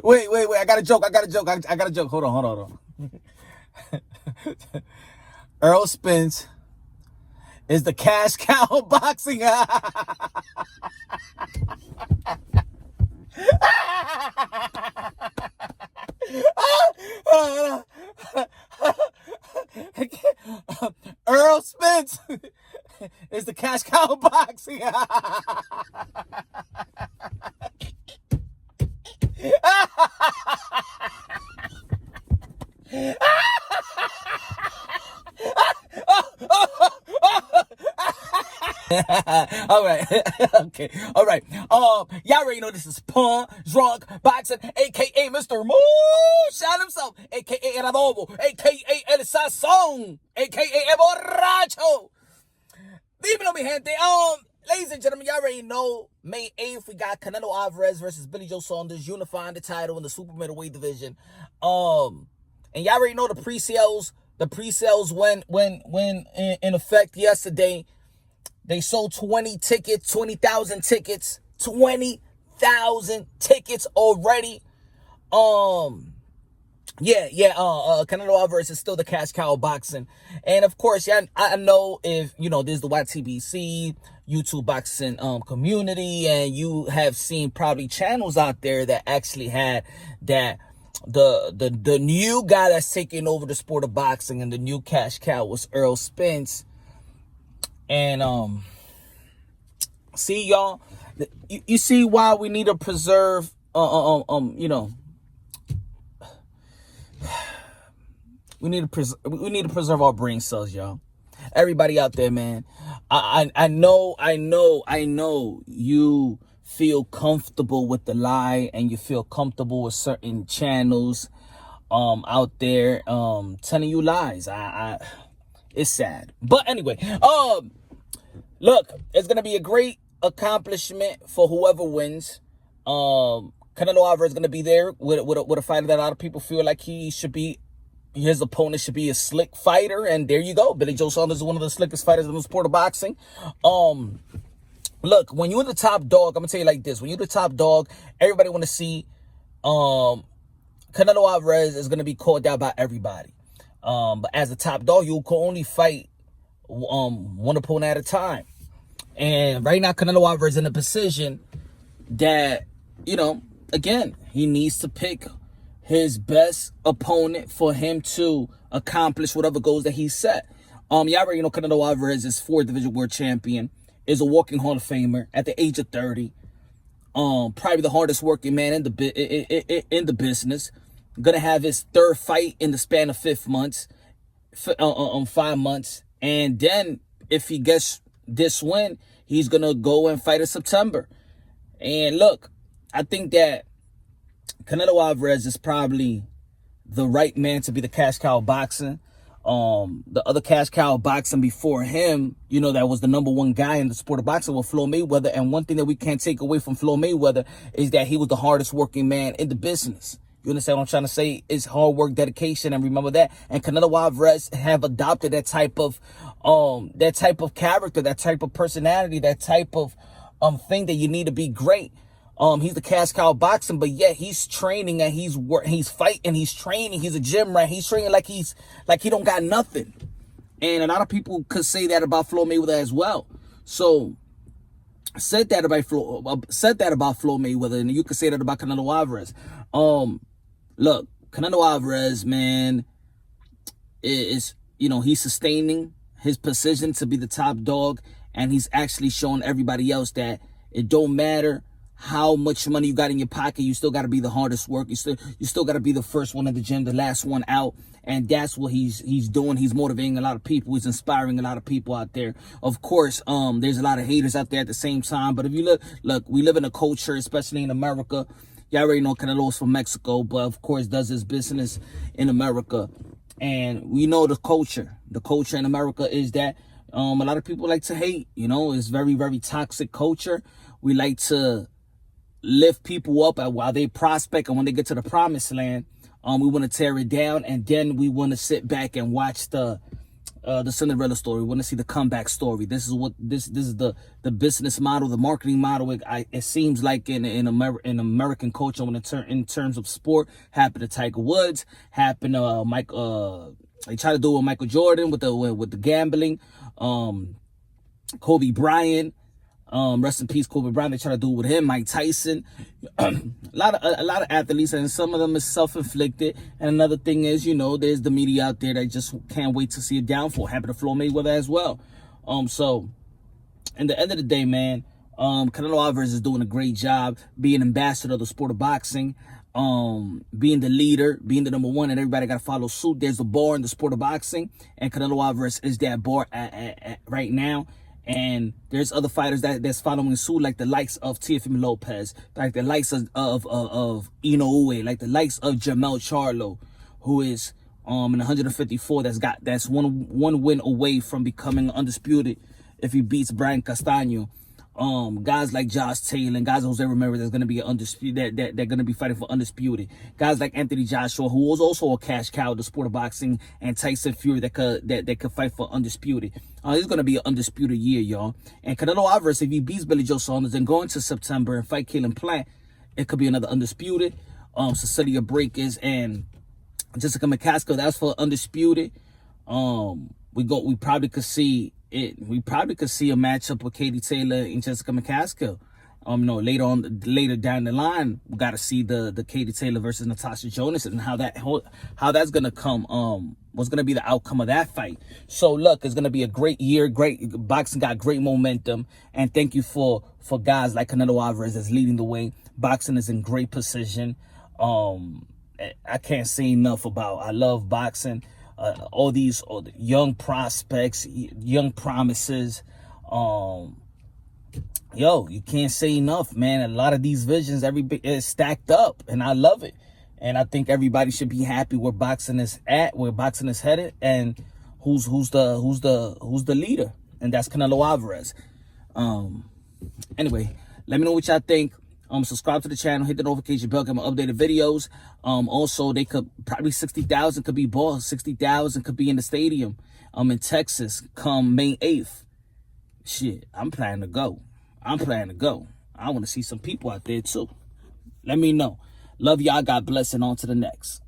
Wait. I got a joke. Hold on. Errol Spence is the cash cow boxing. Errol Spence is the cash cow boxing. All right. Okay. All right. Y'all already know this is Pawn Drunk Boxing, aka Mr. Moonshine himself, aka El Adobo, aka El Sazón, aka El Borracho. Dímelo, mi gente. Ladies and gentlemen, y'all already know May 8th we got Canelo Alvarez versus Billy Joe Saunders unifying the title in the super middleweight division. And y'all already know the pre-sales. The pre-sales went in effect yesterday. They sold 20,000 tickets, 20,000 tickets already. Canelo Alvarez is still the cash cow boxing. And of course, yeah, I know if, there's the YTBC, YouTube boxing community, and you have seen probably channels out there that actually had that the new guy that's taking over the sport of boxing and the new cash cow was Errol Spence. And see, y'all, you see why we need to preserve we need to preserve our brain cells, y'all. Everybody out there, man. I know you feel comfortable with the lie, and you feel comfortable with certain channels out there telling you lies. It's sad. But anyway, look, it's gonna be a great accomplishment for whoever wins. Canelo Alvarez is gonna be there with a fighter that a lot of people feel like his opponent should be a slick fighter, and there you go. Billy Joe Saunders is one of the slickest fighters in the sport of boxing. Look, when you're the top dog, I'm gonna tell you like this: when you're the top dog, everybody want to see. Canelo Alvarez is gonna be called out by everybody. But as a top dog, you can only fight one opponent at a time. And right now, Canelo Alvarez is in a position that, again, he needs to pick his best opponent for him to accomplish whatever goals that he set. Y'all already know Canelo Alvarez is 4th division world champion, is a walking Hall of Famer at the age of 30. Probably the hardest working man in the business. Gonna have his 3rd fight in the span of 5 months. And then if he gets this win, he's gonna go and fight in September. And look, I think that Canelo Alvarez is probably the right man to be the cash cow boxing. The other cash cow boxing before him, that was the #1 guy in the sport of boxing, was Floyd Mayweather. And one thing that we can't take away from Floyd Mayweather is that he was the hardest working man in the business. You understand what I'm trying to say? It's hard work, dedication, and remember that. And Canelo Alvarez have adopted that type of character, that type of personality, that type of thing that you need to be great. He's the cash cow boxing, but yet he's training and he's fighting, he's training, he's a gym rat. He's training like he don't got nothing. And a lot of people could say that about Floyd Mayweather as well. So said that about Floyd Mayweather, and you could say that about Canelo Alvarez. Look, Canelo Alvarez, man, is he's sustaining his position to be the top dog, and he's actually showing everybody else that it don't matter how much money you got in your pocket, you still got to be the hardest work. You still got to be the first one in the gym, the last one out. And that's what he's doing. He's motivating a lot of people. He's inspiring a lot of people out there. Of course, there's a lot of haters out there at the same time. But if you look, we live in a culture, especially in America. Y'all already know Canelo's from Mexico, but of course does his business in America. And we know the culture. The culture in America is that a lot of people like to hate. It's very, very toxic culture. We like to lift people up while they prospect, and when they get to the promised land, we want to tear it down, and then we want to sit back and watch the the Cinderella story. We want to see the comeback story. This is what this is the business model, the marketing model. It seems like in American culture, when in terms of sport, happened to Tiger Woods, happened to they tried to do it with Michael Jordan with the gambling, Kobe Bryant. Rest in peace, Kobe Bryant. They try to do it with him, Mike Tyson. a lot of athletes, and some of them is self-inflicted. And another thing is, there's the media out there that just can't wait to see a downfall. Happened to Floyd Mayweather as well. So, in the end of the day, man, Canelo Alvarez is doing a great job being ambassador of the sport of boxing, being the leader, being the number one, and everybody got to follow suit. There's a bar in the sport of boxing, and Canelo Alvarez is that bar right now. And there's other fighters that's following suit, like the likes of Teofimo Lopez, like the likes of Ino Uwe, like the likes of Jermell Charlo, who is in 154. That's one win away from becoming undisputed if he beats Brian Castaño. Guys like Josh Taylor and guys like Jose Ramirez that's going to be undisputed, that they're going to be fighting for undisputed. Guys like Anthony Joshua, who was also a cash cow of the sport of boxing, and Tyson Fury that could fight for undisputed. It's going to be an undisputed year, y'all. And Canelo Alvarez, if he beats Billy Joe Saunders and go into September and fight Kalen Plant, it could be another undisputed. Cecilia Breakers and Jessica McCaskill, that's for undisputed. We probably could see it. We probably could see a matchup with Katie Taylor and Jessica McCaskill. Later down the line, we got to see the Katie Taylor versus Natasha Jonas and how that's gonna come. What's gonna be the outcome of that fight? So look, it's gonna be a great year. Great boxing got great momentum, and thank you for guys like Canelo Alvarez that's leading the way. Boxing is in great position. I can't say enough about. I love boxing. All the young prospects, young promises. You can't say enough, man. A lot of these visions, is stacked up, and I love it. And I think everybody should be happy where boxing is at, where boxing is headed, and who's the leader, and that's Canelo Alvarez. Anyway, let me know what y'all think. Subscribe to the channel, hit the notification bell, get my updated videos. Also, they could probably 60,000 could be bought, 60,000 could be in the stadium. In Texas, come May 8th. Shit, I'm planning to go. I want to see some people out there too. Let me know. Love y'all. God bless, and on to the next.